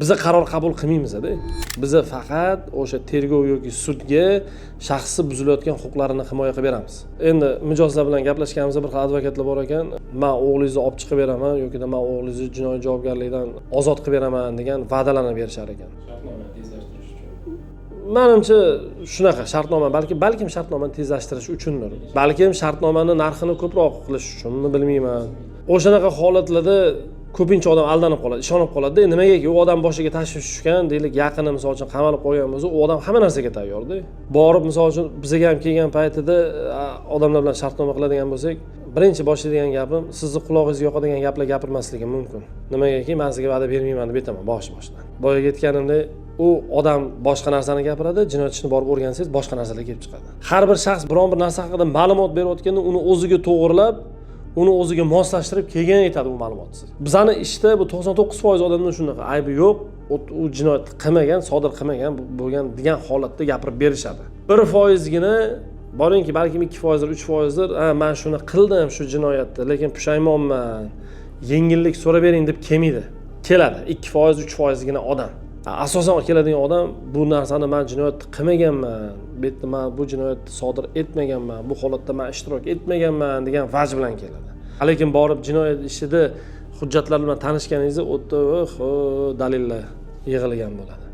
biza qaror qabul qilmaymiz-da. Biza faqat o'sha tergov yoki sudga shaxsi buzilayotgan huquqlarini himoya qilib beramiz. Endi mijozlar bilan gaplashganimizda bir xil advokatlar bor ekan, "Men o'g'lingizni olib chiqib beraman yoki men o'g'lingizni jinoiy javobgarlikdan ozod qilib beraman" degan va'dalarni berishar ekan. Shartnomani tezlashtirish uchun. Menimcha shunaqa shartnoma balkim shartnomani tezlashtirish uchundir. Balkim shartnomani narxini ko'proq qilish uchunmi bilmayman. O'shanaqa holatlarda ko'pincha odam aldanib qoladi, ishonib qoladi-da. Nimagaki u odam boshiga tashvish tushgan, deylik, yaqini misol uchun qamalib qo'ygan bo'lsa, u odam hamma narsaga tayyorda. Borib misol uchun bizga ham kelgan paytida odamlar bilan shartnoma qiladigan bo'lsak, birinchi boshlaydigan gapim, sizni qulog'ingizga yoqadigan gaplar gapirmasligim mumkin. Nimagaki men sizga va'da bermayman deb aytaman bosh-boshdan. Boyaga aytganimdek, u odam boshqa narsani gapiradi, jinoyat ishini borib o'rgansangiz boshqa narsalar kelib chiqadi. Har bir shaxs biron bir narsa haqida ma'lumot berayotganda uni o'ziga to'g'rilab, uni o'ziga moslashtirib kelgan aytadi u ma'lumotni. Bizani ishda bu 99% odamlar shunaqa, aybi yo'q, u jinoyat qilmagan, sodir qilmagan bo'lgan degan holatda gapirib berishadi. 1% gina boringki, balki 2%, 3%dir, men shuni qildim, shu jinoyatni, lekin pushaymonman, yengillik so'rab bering deb kelmaydi. Keladi 2%, 3% gina odam. Asosan keladigan odam bu narsani men jinoyat qilmaganman, bu yerda men bu jinoyatni sodir etmaganman, bu holatda men ishtirok etmaganman degan vaj bilan keladi. Lekin borib jinoyat ishida hujjatlar bilan tanishganingizda o'tda dalillar yig'ilgan bo'ladi.